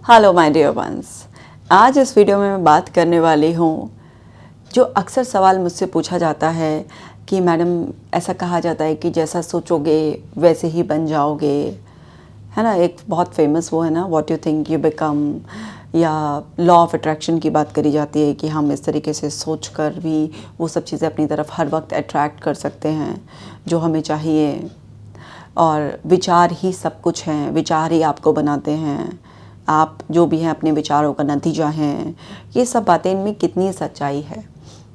Hello my dear ones. आज इस video में मैं बात करने वाली हूँ, जो अक्सर सवाल मुझसे पूछा जाता है कि मैडम ऐसा कहा जाता है कि जैसा सोचोगे वैसे ही बन जाओगे, है ना। एक बहुत फेमस वो है ना, what you think you become, या लॉ ऑफ अट्रैक्शन की बात करी जाती है कि हम इस तरीके से सोच कर भी वो सब चीज़ें अपनी तरफ हर वक्त अट्रैक्ट कर सकते हैं जो हमें चाहिए। और विचार ही सब कुछ हैं, विचार ही आपको बनाते हैं, आप जो भी हैं अपने विचारों का नतीजा हैं। ये सब बातें, इनमें कितनी सच्चाई है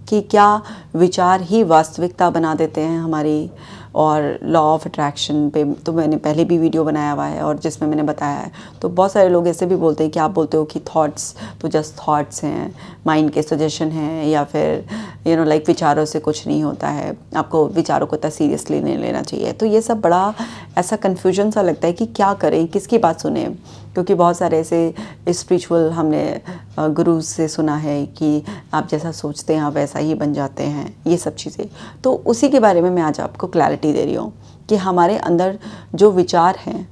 कि क्या विचार ही वास्तविकता बना देते हैं हमारी। और लॉ ऑफ अट्रैक्शन पे तो मैंने पहले भी वीडियो बनाया हुआ है और जिसमें मैंने बताया है। तो बहुत सारे लोग ऐसे भी बोलते हैं कि आप बोलते हो कि थॉट्स तो जस्ट थॉट्स हैं, माइंड के सजेशन हैं, या फिर लाइक विचारों से कुछ नहीं होता है, आपको विचारों को इतना सीरियसली नहीं लेना चाहिए। तो ये सब बड़ा ऐसा कन्फ्यूजन सा लगता है कि क्या करें, किसकी बात सुने, क्योंकि बहुत सारे ऐसे स्पिरिचुअल हमने गुरुज से सुना है कि आप जैसा सोचते हैं आप वैसा ही बन जाते हैं, ये सब चीज़ें। तो उसी के बारे में मैं आज आपको क्लैरिटी दे रही हूँ कि हमारे अंदर जो विचार हैं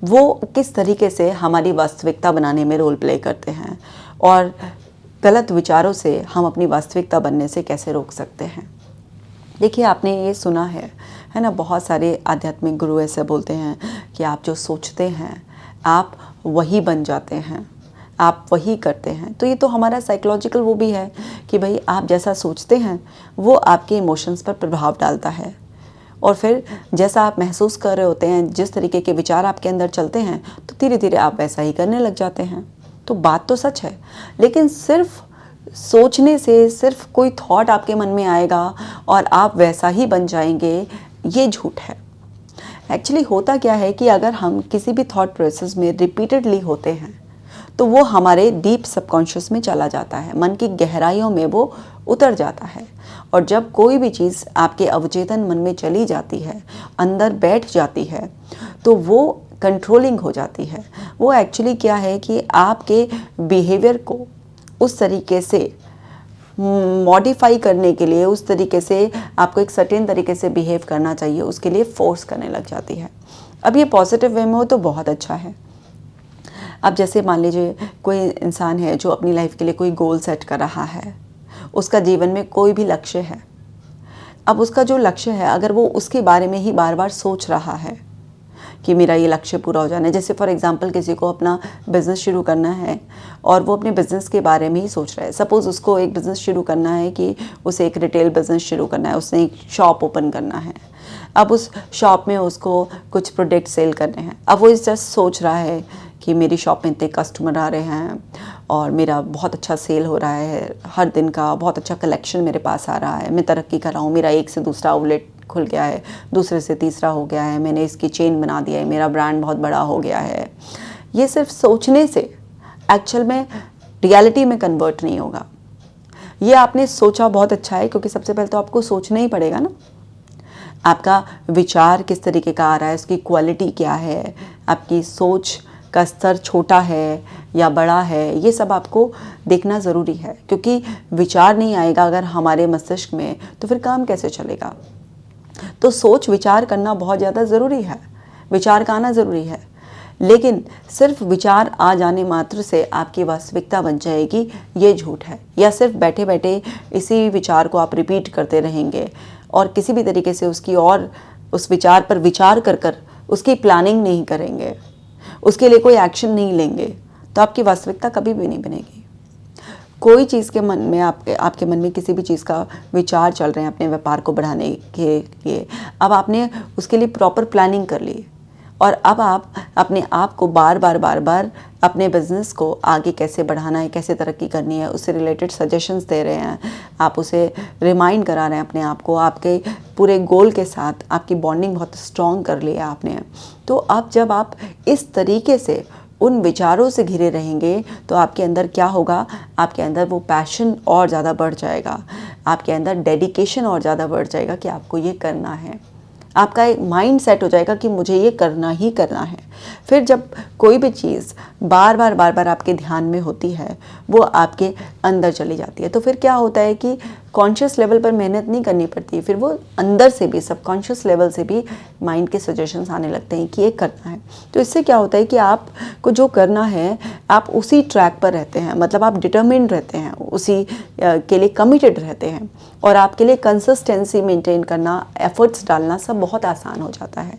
वो किस तरीके से हमारी वास्तविकता बनाने में रोल प्ले करते हैं, और गलत विचारों से हम अपनी वास्तविकता बनने से कैसे रोक सकते हैं। देखिए, आपने ये सुना है ना, बहुत सारे आध्यात्मिक गुरु ऐसे बोलते हैं कि आप जो सोचते हैं आप वही बन जाते हैं, आप वही करते हैं। तो ये तो हमारा साइकोलॉजिकल वो भी है कि भाई आप जैसा सोचते हैं वो आपके इमोशंस पर प्रभाव डालता है, और फिर जैसा आप महसूस कर रहे होते हैं, जिस तरीके के विचार आपके अंदर चलते हैं, तो धीरे धीरे आप वैसा ही करने लग जाते हैं। तो बात तो सच है, लेकिन सिर्फ सोचने से, सिर्फ कोई थॉट आपके मन में आएगा और आप वैसा ही बन जाएंगे, ये झूठ है। एक्चुअली होता क्या है कि अगर हम किसी भी थॉट प्रोसेस में रिपीटेडली होते हैं तो वो हमारे डीप सबकॉन्शियस में चला जाता है, मन की गहराइयों में वो उतर जाता है। और जब कोई भी चीज़ आपके अवचेतन मन में चली जाती है, अंदर बैठ जाती है, तो वो कंट्रोलिंग हो जाती है। वो एक्चुअली क्या है कि आपके बिहेवियर को उस तरीके से मॉडिफाई करने के लिए, उस तरीके से आपको एक सर्टेन तरीके से बिहेव करना चाहिए, उसके लिए फोर्स करने लग जाती है। अब ये पॉजिटिव वे में हो तो बहुत अच्छा है। अब जैसे मान लीजिए कोई इंसान है जो अपनी लाइफ के लिए कोई गोल सेट कर रहा है, उसका जीवन में कोई भी लक्ष्य है। अब उसका जो लक्ष्य है, अगर वो उसके बारे में ही बार बार सोच रहा है कि मेरा ये लक्ष्य पूरा हो जाना है, जैसे फॉर एग्जांपल किसी को अपना बिज़नेस शुरू करना है और वो अपने बिज़नेस के बारे में ही सोच रहा है। सपोज़ उसको एक बिज़नेस शुरू करना है कि उसे एक रिटेल बिज़नेस शुरू करना है, उसने एक शॉप ओपन करना है। अब उस शॉप में उसको कुछ प्रोडक्ट सेल करने हैं। अब वो इस जस्ट सोच रहा है कि मेरी शॉप में इतने कस्टमर आ रहे हैं और मेरा बहुत अच्छा सेल हो रहा है, हर दिन का बहुत अच्छा कलेक्शन मेरे पास आ रहा है, मैं तरक्की कर रहा हूँ, मेरा एक से दूसरा आउटलेट खुल गया है, दूसरे से तीसरा हो गया है, मैंने इसकी चेन बना दिया है, मेरा ब्रांड बहुत बड़ा हो गया है। ये सिर्फ सोचने से एक्चुअल में रियलिटी में कन्वर्ट नहीं होगा। ये आपने सोचा बहुत अच्छा है, क्योंकि सबसे पहले तो आपको सोचना ही पड़ेगा ना, आपका विचार किस तरीके का आ रहा है, उसकी क्वालिटी क्या है, आपकी सोच का स्तर छोटा है या बड़ा है, ये सब आपको देखना ज़रूरी है। क्योंकि विचार नहीं आएगा अगर हमारे मस्तिष्क में, तो फिर काम कैसे चलेगा। तो सोच विचार करना बहुत ज़्यादा ज़रूरी है, विचार का आना ज़रूरी है। लेकिन सिर्फ विचार आ जाने मात्र से आपकी वास्तविकता बन जाएगी, ये झूठ है। या सिर्फ बैठे बैठे इसी विचार को आप रिपीट करते रहेंगे और किसी भी तरीके से उसकी और उस विचार पर विचार कर कर उसकी प्लानिंग नहीं करेंगे, उसके लिए कोई एक्शन नहीं लेंगे, तो आपकी वास्तविकता कभी भी नहीं बनेगी। कोई चीज़ के मन में आपके मन में किसी भी चीज़ का विचार चल रहे हैं अपने व्यापार को बढ़ाने के लिए, अब आपने उसके लिए प्रॉपर प्लानिंग कर ली, और अब आप अपने आप को बार बार अपने बिज़नेस को आगे कैसे बढ़ाना है, कैसे तरक्की करनी है, उससे रिलेटेड सजेशंस दे रहे हैं, आप उसे रिमाइंड करा रहे हैं अपने आप को, आपके पूरे गोल के साथ आपकी बॉन्डिंग बहुत स्ट्रॉन्ग कर लिया आपने। तो अब जब आप इस तरीके से उन विचारों से घिरे रहेंगे तो आपके अंदर क्या होगा, आपके अंदर वो पैशन और ज़्यादा बढ़ जाएगा, आपके अंदर डेडिकेशन और ज़्यादा बढ़ जाएगा कि आपको ये करना है। आपका एक माइंड सेट हो जाएगा कि मुझे ये करना ही करना है। फिर जब कोई भी चीज़ बार बार आपके ध्यान में होती है, वो आपके अंदर चली जाती है, तो फिर क्या होता है कि कॉन्शियस लेवल पर मेहनत नहीं करनी पड़ती, फिर वो अंदर से भी, सबकॉन्शियस लेवल से भी माइंड के सजेशंस आने लगते हैं कि ये करना है। तो इससे क्या होता है कि आपको जो करना है आप उसी ट्रैक पर रहते हैं, मतलब आप डिटर्मिन्ड रहते हैं, उसी के लिए कमिटेड रहते हैं, और आपके लिए कंसिस्टेंसी मेंटेन करना, एफर्ट्स डालना सब बहुत आसान हो जाता है,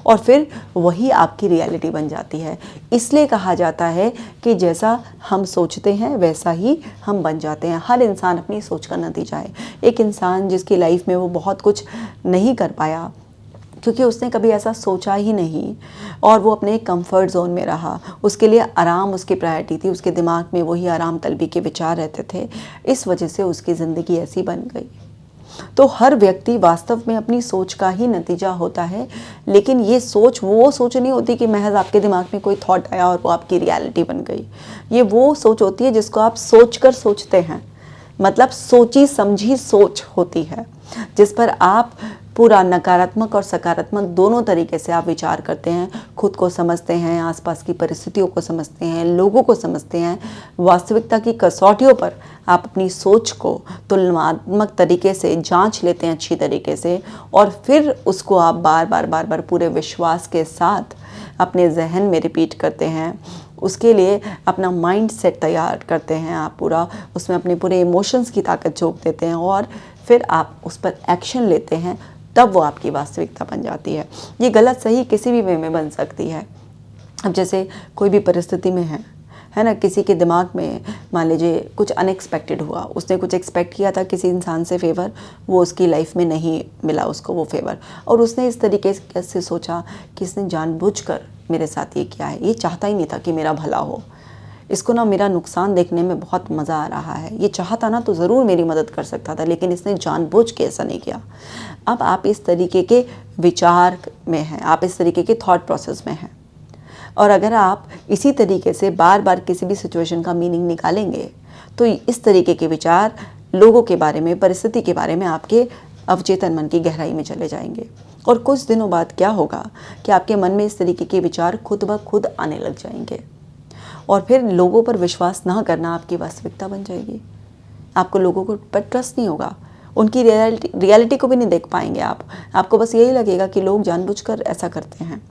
और फिर वही आपकी रियलिटी बन जाती है। इसलिए कहा जाता है कि जैसा हम सोचते हैं वैसा ही हम बन जाते हैं। हर इंसान अपनी सोच का नतीजा है। एक इंसान जिसकी लाइफ में वो बहुत कुछ नहीं कर पाया क्योंकि उसने कभी ऐसा सोचा ही नहीं, और वो अपने कंफर्ट जोन में रहा, उसके लिए आराम उसकी प्रायोरिटी थी, उसके दिमाग में वही आराम तलबी के विचार रहते थे, इस वजह से उसकी ज़िंदगी ऐसी बन गई। तो हर व्यक्ति वास्तव में अपनी सोच का ही नतीजा होता है, लेकिन ये सोच वो सोच नहीं होती कि महज आपके दिमाग में कोई थॉट आया और वो आपकी रियलिटी बन गई। ये वो सोच होती है जिसको आप सोचकर सोचते हैं, मतलब सोची समझी सोच होती है, जिस पर आप पूरा नकारात्मक और सकारात्मक दोनों तरीके से आप विचार करते हैं, खुद को समझते हैं, आसपास की परिस्थितियों को समझते हैं, लोगों को समझते हैं, वास्तविकता की कसौटियों पर आप अपनी सोच को तुलनात्मक तरीके से जांच लेते हैं अच्छी तरीके से, और फिर उसको आप बार बार पूरे विश्वास के साथ अपने जहन में रिपीट करते हैं। उसके लिए अपना माइंड सेट तैयार करते हैं आप पूरा, उसमें अपने पूरे इमोशंस की ताकत झोंक देते हैं, और फिर आप उस पर एक्शन लेते हैं, तब वो आपकी वास्तविकता बन जाती है। ये गलत सही किसी भी वे में बन सकती है। अब जैसे कोई भी परिस्थिति में है ना, किसी के दिमाग में मान लीजिए कुछ अनएक्सपेक्टेड हुआ, उसने कुछ एक्सपेक्ट किया था किसी इंसान से फेवर, वो उसकी लाइफ में नहीं मिला उसको वो फेवर, और उसने इस तरीके से सोचा कि इसने जानबूझकर मेरे साथ ये किया है, ये चाहता ही नहीं था कि मेरा भला हो, इसको ना मेरा नुकसान देखने में बहुत मज़ा आ रहा है, ये चाहता ना तो ज़रूर मेरी मदद कर सकता था, लेकिन इसने जानबूझ के ऐसा नहीं किया। अब आप इस तरीके के विचार में हैं, आप इस तरीके के थॉट प्रोसेस में हैं, और अगर आप इसी तरीके से बार बार किसी भी सिचुएशन का मीनिंग निकालेंगे तो इस तरीके के विचार लोगों के बारे में, परिस्थिति के बारे में आपके अवचेतन मन की गहराई में चले जाएंगे, और कुछ दिनों बाद क्या होगा कि आपके मन में इस तरीके के विचार खुद ब खुद आने लग जाएंगे, और फिर लोगों पर विश्वास ना करना आपकी वास्तविकता बन जाएगी। आपको लोगों को पर ट्रस्ट नहीं होगा, उनकी रियलिटी को भी नहीं देख पाएंगे आप, आपको बस यही लगेगा कि लोग जानबूझकर ऐसा करते हैं।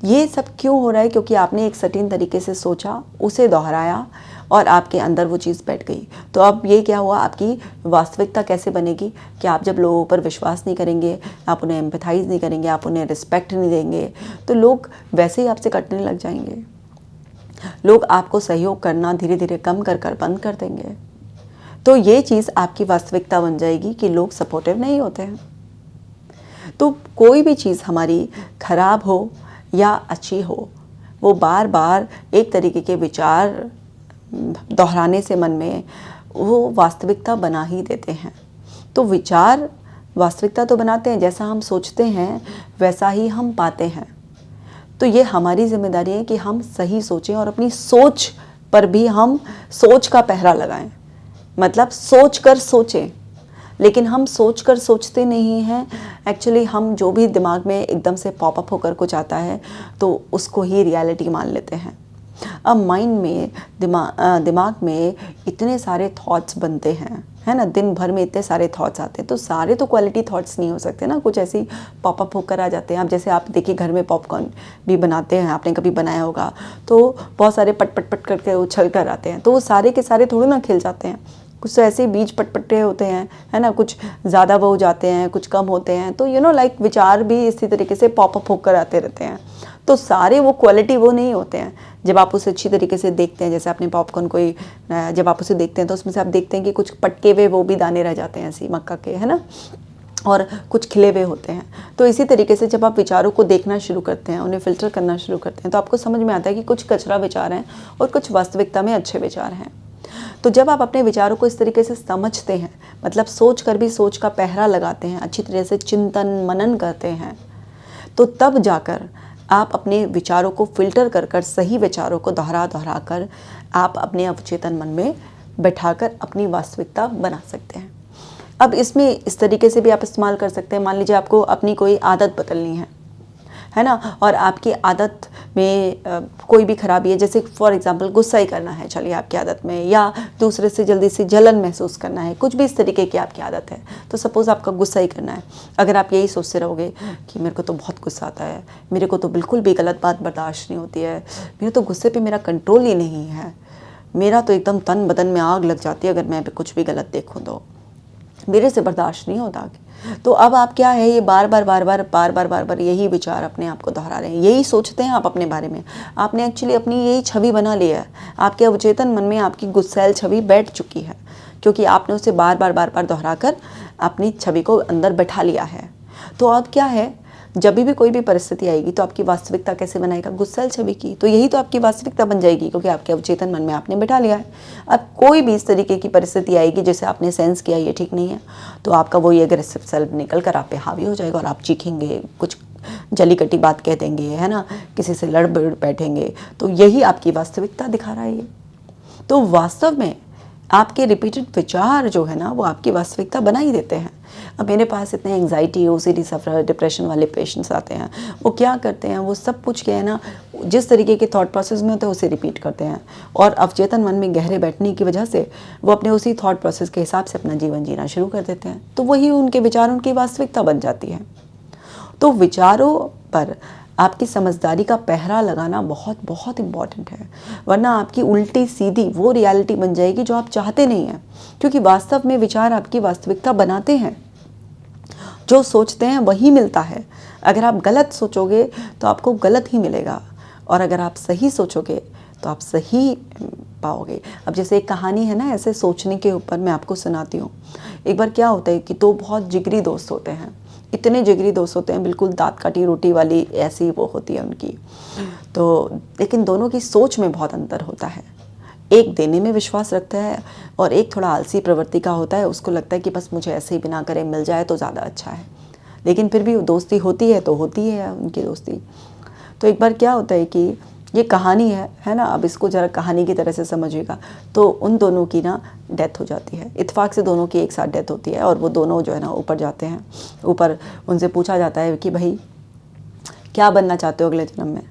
ये सब क्यों हो रहा है? क्योंकि आपने एक सर्टेन तरीके से सोचा, उसे दोहराया, और आपके अंदर वो चीज़ बैठ गई। तो अब ये क्या हुआ, आपकी वास्तविकता कैसे बनेगी कि आप जब लोगों पर विश्वास नहीं करेंगे, आप उन्हें एम्पैथाइज नहीं करेंगे, आप उन्हें रिस्पेक्ट नहीं देंगे, तो लोग वैसे ही आपसे कटने लग जाएंगे। लोग आपको सहयोग करना धीरे धीरे कम कर बंद कर देंगे। तो ये चीज़ आपकी वास्तविकता बन जाएगी कि लोग सपोर्टिव नहीं होते हैं। तो कोई भी चीज़ हमारी खराब हो या अच्छी हो, वो बार बार एक तरीके के विचार दोहराने से मन में वो वास्तविकता बना ही देते हैं। तो विचार वास्तविकता तो बनाते हैं, जैसा हम सोचते हैं वैसा ही हम पाते हैं। तो ये हमारी जिम्मेदारी है कि हम सही सोचें, और अपनी सोच पर भी हम सोच का पहरा लगाएं, मतलब सोच कर सोचें। लेकिन हम सोच कर सोचते नहीं हैं, एक्चुअली हम जो भी दिमाग में एकदम से पॉपअप होकर कुछ आता है तो उसको ही रियलिटी मान लेते हैं। अब माइंड में, दिमाग में इतने सारे थॉट्स बनते हैं, है ना, दिन भर में इतने सारे थॉट्स आते हैं, तो सारे तो क्वालिटी थॉट्स नहीं हो सकते ना, कुछ ऐसे ही पॉपअप होकर आ जाते हैं। अब जैसे आप देखिए घर में पॉपकॉर्न भी बनाते हैं, आपने कभी बनाया होगा, तो बहुत सारे पट पट पट करके उछल कर आते हैं, तो वो सारे के सारे थोड़ी ना खिल जाते हैं, कुछ तो ऐसे बीज पटपटे होते हैं, है ना, कुछ ज़्यादा वो हो जाते हैं, कुछ कम होते हैं। तो लाइक विचार भी इसी तरीके से पॉपअप होकर आते रहते हैं। तो सारे वो क्वालिटी वो नहीं होते हैं। जब आप उसे अच्छी तरीके से देखते हैं, जैसे आपने पॉपकॉर्न कोई जब आप उसे देखते हैं तो उसमें से आप देखते हैं कि कुछ पटके हुए वो भी दाने रह जाते हैं ऐसी मक्का के, है ना, और कुछ खिले हुए होते हैं। तो इसी तरीके से जब आप विचारों को देखना शुरू करते हैं, उन्हें फिल्टर करना शुरू करते हैं, तो आपको समझ में आता है कि कुछ कचरा विचार हैं और कुछ वास्तविकता में अच्छे विचार हैं। तो जब आप अपने विचारों को इस तरीके से समझते हैं, मतलब सोच कर भी सोच का पहरा लगाते हैं, अच्छी तरह से चिंतन मनन करते हैं, तो तब जाकर आप अपने विचारों को फिल्टर कर सही विचारों को दोहरा कर आप अपने अवचेतन मन में बैठाकर अपनी वास्तविकता बना सकते हैं। अब इसमें इस तरीके से भी आप इस्तेमाल कर सकते हैं। मान लीजिए आपको अपनी कोई आदत बदलनी है ना, और आपकी आदत में कोई भी खराबी है, जैसे फॉर एग्जांपल गुस्सा ही करना है चलिए आपकी आदत में, या दूसरे से जल्दी से जलन महसूस करना है, कुछ भी इस तरीके की आपकी आदत है, तो सपोज़ आपका गुस्सा ही करना है। अगर आप यही सोचते रहोगे कि मेरे को तो बहुत गुस्सा आता है, मेरे को तो बिल्कुल भी गलत बात बर्दाश्त नहीं होती है, मेरे तो गुस्से पे मेरा कंट्रोल ही नहीं है, मेरा तो एकदम तन बदन में आग लग जाती है अगर मैं कुछ भी गलत देखूँ तो, मेरे से बर्दाश्त नहीं होता। तो अब आप क्या है, ये बार बार यही विचार अपने आप को दोहरा रहे हैं, यही सोचते हैं आप अपने बारे में। आपने एक्चुअली अपनी यही छवि बना ली है, आपके अवचेतन मन में आपकी गुस्सैल छवि बैठ चुकी है, क्योंकि आपने उसे बार बार दोहरा कर अपनी छवि को अंदर बैठा लिया है। तो अब क्या है, जब भी कोई भी परिस्थिति आएगी तो आपकी वास्तविकता कैसे बनाएगा, गुस्सैल छवि की, तो यही तो आपकी वास्तविकता बन जाएगी, क्योंकि आपके अवचेतन मन में आपने बैठा लिया है। अब कोई भी इस तरीके की परिस्थिति आएगी जिसे आपने सेंस किया ये ठीक नहीं है, तो आपका वही एग्रेसिव सेल्फ निकल कर आप पे हावी हो जाएगा और आप चीखेंगे, कुछ जली कटी बात कह देंगे, है ना, किसी से लड़ भिड़ बैठेंगे। तो यही आपकी वास्तविकता दिखा रहा है ये। तो वास्तव में आपके रिपीटेड विचार जो है ना, वो आपकी वास्तविकता बना ही देते हैं। अब मेरे पास इतने एंग्जाइटी, ओसीडी सफर, डिप्रेशन वाले पेशेंट्स आते हैं, वो क्या करते हैं, वो सब कुछ क्या है ना, जिस तरीके के थॉट प्रोसेस में होते हैं उसे रिपीट करते हैं, और अवचेतन मन में गहरे बैठने की वजह से वो अपने उसी थॉट प्रोसेस के हिसाब से अपना जीवन जीना शुरू कर देते हैं। तो वही उनके विचार उनकी वास्तविकता बन जाती है। तो विचारों पर आपकी समझदारी का पहरा लगाना बहुत बहुत इम्पॉर्टेंट है, वरना आपकी उल्टी सीधी वो रियलिटी बन जाएगी जो आप चाहते नहीं हैं, क्योंकि वास्तव में विचार आपकी वास्तविकता बनाते हैं। जो सोचते हैं वही मिलता है। अगर आप गलत सोचोगे तो आपको गलत ही मिलेगा, और अगर आप सही सोचोगे तो आप सही पाओगे। अब जैसे एक कहानी है ना ऐसे सोचने के ऊपर, मैं आपको सुनाती हूँ। एक बार क्या होता है कि दो बहुत जिगरी दोस्त होते हैं, इतने जिगरी दोस्त होते हैं, बिल्कुल दांत काटी रोटी वाली ऐसी वो होती है उनकी। तो लेकिन दोनों की सोच में बहुत अंतर होता है। एक देने में विश्वास रखता है और एक थोड़ा आलसी प्रवृत्ति का होता है, उसको लगता है कि बस मुझे ऐसे ही बिना करे मिल जाए तो ज़्यादा अच्छा है। लेकिन फिर भी दोस्ती होती है तो होती है उनकी दोस्ती। तो एक बार क्या होता है कि ये कहानी है ना, अब इसको ज़रा कहानी की तरह से समझिएगा। तो उन दोनों की ना डेथ हो जाती है, इत्तेफाक से दोनों की एक साथ डेथ होती है, और वो दोनों जो है ना ऊपर जाते हैं। ऊपर उनसे पूछा जाता है कि भाई क्या बनना चाहते हो अगले जन्म में।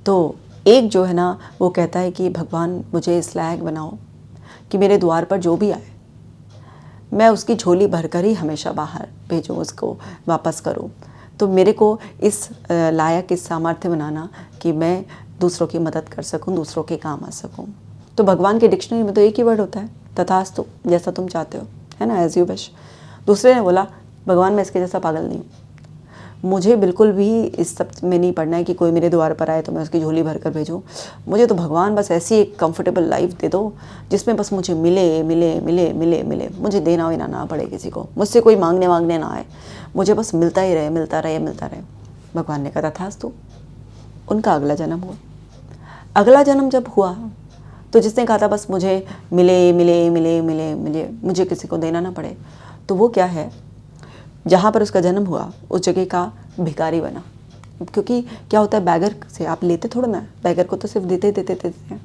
तो एक जो है ना वो कहता है कि भगवान मुझे इस लायक बनाओ कि मेरे द्वार पर जो भी आए मैं उसकी झोली भरकर ही हमेशा बाहर भेजूँ, उसको वापस करूँ। तो मेरे को इस लायक, इस सामर्थ्य बनाना कि मैं दूसरों की मदद कर सकूं, दूसरों के काम आ सकूं। तो भगवान के डिक्शनरी में तो एक ही वर्ड होता है, तथास्तु, जैसा तुम चाहते हो, है ना, एज यू विश। दूसरे ने बोला भगवान मैं इसके जैसा पागल नहीं हूँ, मुझे बिल्कुल भी इस सब में नहीं पड़ना है कि कोई मेरे द्वार पर आए तो मैं उसकी झोली भर कर भेजूँ। मुझे तो भगवान बस ऐसी एक कंफर्टेबल लाइफ दे दो जिसमें बस मुझे मिले मिले मिले मिले मिले, मुझे देना वेना ना पड़े किसी को, मुझसे कोई मांगने वांगने ना आए, मुझे बस मिलता ही रहे, मिलता रहे, मिलता रहे। भगवान ने कहा तथास्तु। उनका अगला जन्म हुआ। अगला जन्म जब हुआ तो जिसने कहा था बस मुझे मिले मिले मिले मिले मिले, मुझे किसी को देना ना पड़े, तो वो क्या है, जहाँ पर उसका जन्म हुआ उस जगह का भिखारी बना। क्योंकि क्या होता है, बैगर से आप लेते थोड़ा ना, बैगर को तो सिर्फ देते देते देते हैं।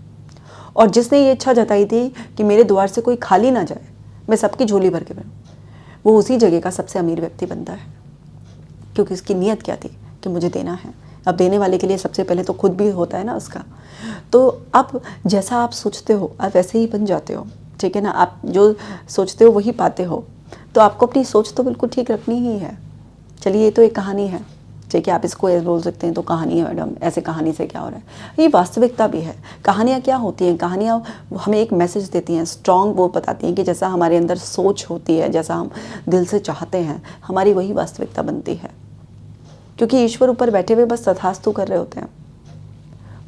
और जिसने ये इच्छा जताई थी कि मेरे द्वार से कोई खाली ना जाए, मैं सबकी झोली भर के भरूं, वो उसी जगह का सबसे अमीर व्यक्ति बनता है। क्योंकि उसकी नीयत क्या थी कि मुझे देना है। अब देने वाले के लिए सबसे पहले तो खुद भी होता है ना उसका। तो अब जैसा आप सोचते हो आप वैसे ही बन जाते हो, ठीक है ना। आप जो सोचते हो वही पाते हो। तो आपको अपनी सोच तो बिल्कुल ठीक रखनी ही है। चलिए, ये तो एक कहानी है, ठीक है, आप इसको ऐसे बोल सकते हैं तो कहानी है मैडम, ऐसे कहानी से क्या हो रहा है। ये वास्तविकता भी है। कहानियाँ क्या होती हैं, कहानियाँ हमें एक मैसेज देती हैं, स्ट्रॉन्ग वो बताती हैं कि जैसा हमारे अंदर सोच होती है, जैसा हम दिल से चाहते हैं, हमारी वही वास्तविकता बनती है। क्योंकि ईश्वर ऊपर बैठे हुए बस तथास्तु कर रहे होते हैं,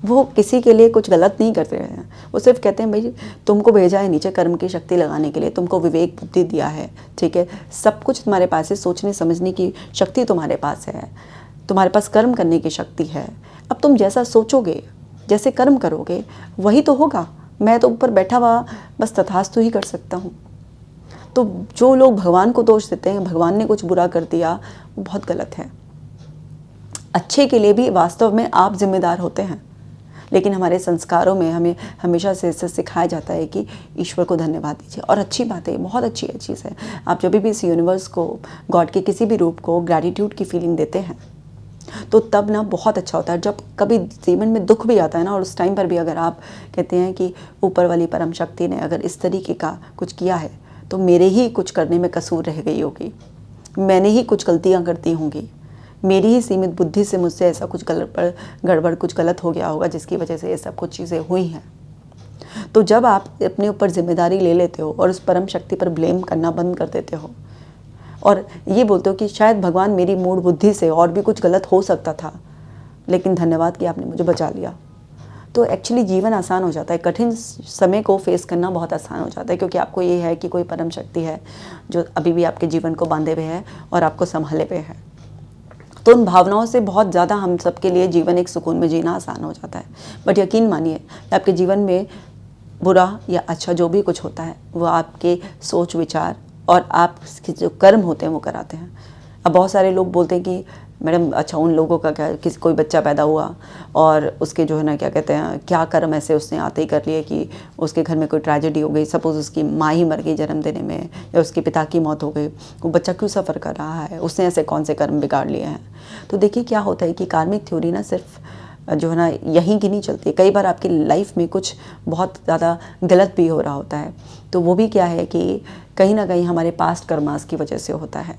वो किसी के लिए कुछ गलत नहीं करते हैं। वो सिर्फ कहते हैं भाई तुमको भेजा है नीचे कर्म की शक्ति लगाने के लिए, तुमको विवेक बुद्धि दिया है, ठीक है, सब कुछ तुम्हारे पास है, सोचने समझने की शक्ति तुम्हारे पास है, तुम्हारे पास कर्म करने की शक्ति है। अब तुम जैसा सोचोगे, जैसे कर्म करोगे वही तो होगा। मैं तो ऊपर बैठा हुआ बस तथास्तु ही कर सकता हूँ। तो जो लोग भगवान को दोष देते हैं, भगवान ने कुछ बुरा कर दिया, वो बहुत गलत है। अच्छे के लिए भी वास्तव में आप जिम्मेदार होते हैं, लेकिन हमारे संस्कारों में हमें हमेशा से सिखाया जाता है कि ईश्वर को धन्यवाद दीजिए। और अच्छी बात है, बहुत अच्छी चीज़ है। आप जब भी इस यूनिवर्स को, गॉड के किसी भी रूप को ग्रैटिट्यूड की फीलिंग देते हैं, तो तब ना बहुत अच्छा होता है। जब कभी जीवन में दुख भी आता है ना, और उस टाइम पर भी अगर आप कहते हैं कि ऊपर वाली परम शक्ति ने अगर इस तरीके का कुछ किया है तो मेरे ही कुछ करने में कसूर रह गई होगी, मैंने ही कुछ गलतियाँ करती होंगी, मेरी ही सीमित बुद्धि से मुझसे ऐसा कुछ गड़बड़ कुछ गलत हो गया होगा जिसकी वजह से ये सब कुछ चीज़ें हुई हैं। तो जब आप अपने ऊपर जिम्मेदारी ले लेते हो और उस परम शक्ति पर ब्लेम करना बंद कर देते हो और ये बोलते हो कि शायद भगवान मेरी मूढ़ बुद्धि से और भी कुछ गलत हो सकता था, लेकिन धन्यवाद कि आपने मुझे बचा लिया, तो एक्चुअली जीवन आसान हो जाता है। कठिन समय को फेस करना बहुत आसान हो जाता है, क्योंकि आपको ये है कि कोई परम शक्ति है जो अभी भी आपके जीवन को बांधे हुए है और आपको संभाले हुए है। तो उन भावनाओं से बहुत ज़्यादा हम सबके लिए जीवन एक सुकून में जीना आसान हो जाता है। बट यकीन मानिए कि आपके जीवन में बुरा या अच्छा जो भी कुछ होता है वो आपके सोच विचार और आपके जो कर्म होते हैं वो कराते हैं। अब बहुत सारे लोग बोलते हैं कि मैडम अच्छा उन लोगों का क्या, किसी कोई बच्चा पैदा हुआ और उसके जो है ना क्या कहते हैं क्या कर्म ऐसे उसने आते ही कर लिए कि उसके घर में कोई ट्रेजेडी हो गई, सपोज़ उसकी माँ ही मर गई जन्म देने में या उसके पिता की मौत हो गई, वो बच्चा क्यों सफ़र कर रहा है, उसने ऐसे कौन से कर्म बिगाड़ लिए हैं। तो देखिए क्या होता है कि कार्मिक थ्योरी ना सिर्फ जो है ना यहीं की नहीं चलती है, कई बार आपकी लाइफ में कुछ बहुत ज़्यादा गलत भी हो रहा होता है, तो वो भी क्या है कि कहीं ना कहीं हमारे पास्ट कर्मास की वजह से होता है।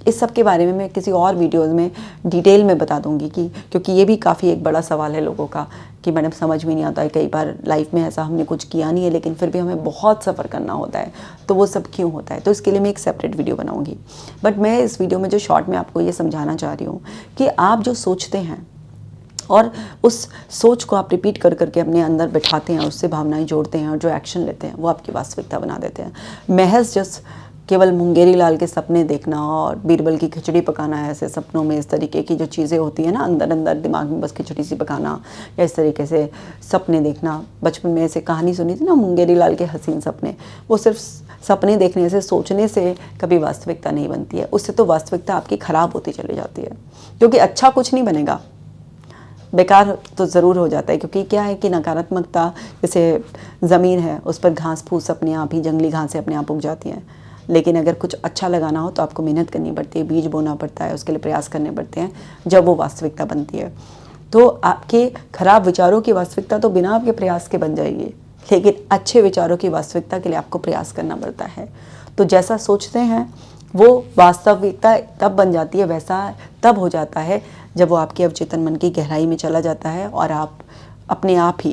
इस सब के बारे में मैं किसी और वीडियोस में डिटेल में बता दूंगी कि क्योंकि ये भी काफ़ी एक बड़ा सवाल है लोगों का कि मैडम समझ में नहीं आता है, कई बार लाइफ में ऐसा हमने कुछ किया नहीं है लेकिन फिर भी हमें बहुत सफ़र करना होता है, तो वो सब क्यों होता है। तो इसके लिए मैं एक सेपरेट वीडियो बनाऊँगी। बट मैं इस वीडियो में जो शॉर्ट में आपको ये समझाना चाह रही हूँ कि आप जो सोचते हैं और उस सोच को आप रिपीट कर करके अपने अंदर बैठाते हैं, उससे भावनाएं जोड़ते हैं और जो एक्शन लेते हैं वो आपकी वास्तविकता बना देते हैं। महज जस्ट केवल मुंगेरी लाल के सपने देखना और बीरबल की खिचड़ी पकाना है, ऐसे सपनों में इस तरीके की जो चीज़ें होती हैं ना अंदर अंदर दिमाग में बस खिचड़ी सी पकाना या इस तरीके से सपने देखना। बचपन में ऐसे कहानी सुनी थी ना मुंगेरी लाल के हसीन सपने, वो सिर्फ सपने देखने से सोचने से कभी वास्तविकता नहीं बनती है, उससे तो वास्तविकता आपकी ख़राब होती चली जाती है, क्योंकि अच्छा कुछ नहीं बनेगा, बेकार तो ज़रूर हो जाता है। क्योंकि क्या है कि नकारात्मकता जैसे ज़मीन है उस पर घास फूस अपने आप ही, जंगली घासें अपने आप उग जाती हैं, लेकिन अगर कुछ अच्छा लगाना हो तो आपको मेहनत करनी पड़ती है, बीज बोना पड़ता है, उसके लिए प्रयास करने पड़ते हैं, जब वो वास्तविकता बनती है। तो आपके खराब विचारों की वास्तविकता तो बिना आपके प्रयास के बन जाएगी, लेकिन अच्छे विचारों की वास्तविकता के लिए आपको प्रयास करना पड़ता है। तो जैसा सोचते हैं वो वास्तविकता तब बन जाती है, वैसा तब हो जाता है जब वो आपके अवचेतन मन की गहराई में चला जाता है और आप अपने आप ही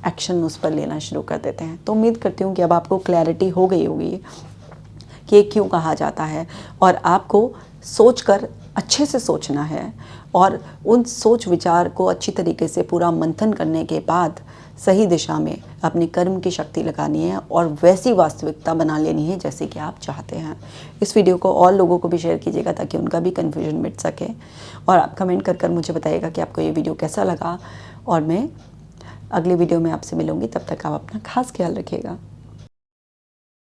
एक्शन उस पर लेना शुरू कर देते हैं। तो उम्मीद करती हूँ कि अब आपको क्लैरिटी हो गई होगी कि क्यों कहा जाता है, और आपको सोचकर अच्छे से सोचना है और उन सोच विचार को अच्छी तरीके से पूरा मंथन करने के बाद सही दिशा में अपने कर्म की शक्ति लगानी है और वैसी वास्तविकता बना लेनी है जैसे कि आप चाहते हैं। इस वीडियो को और लोगों को भी शेयर कीजिएगा ताकि उनका भी कन्फ्यूजन मिट सके, और आप कमेंट कर मुझे बताइएगा कि आपको ये वीडियो कैसा लगा, और मैं अगली वीडियो में आपसे मिलूँगी। तब तक आप अपना खास ख्याल रखिएगा।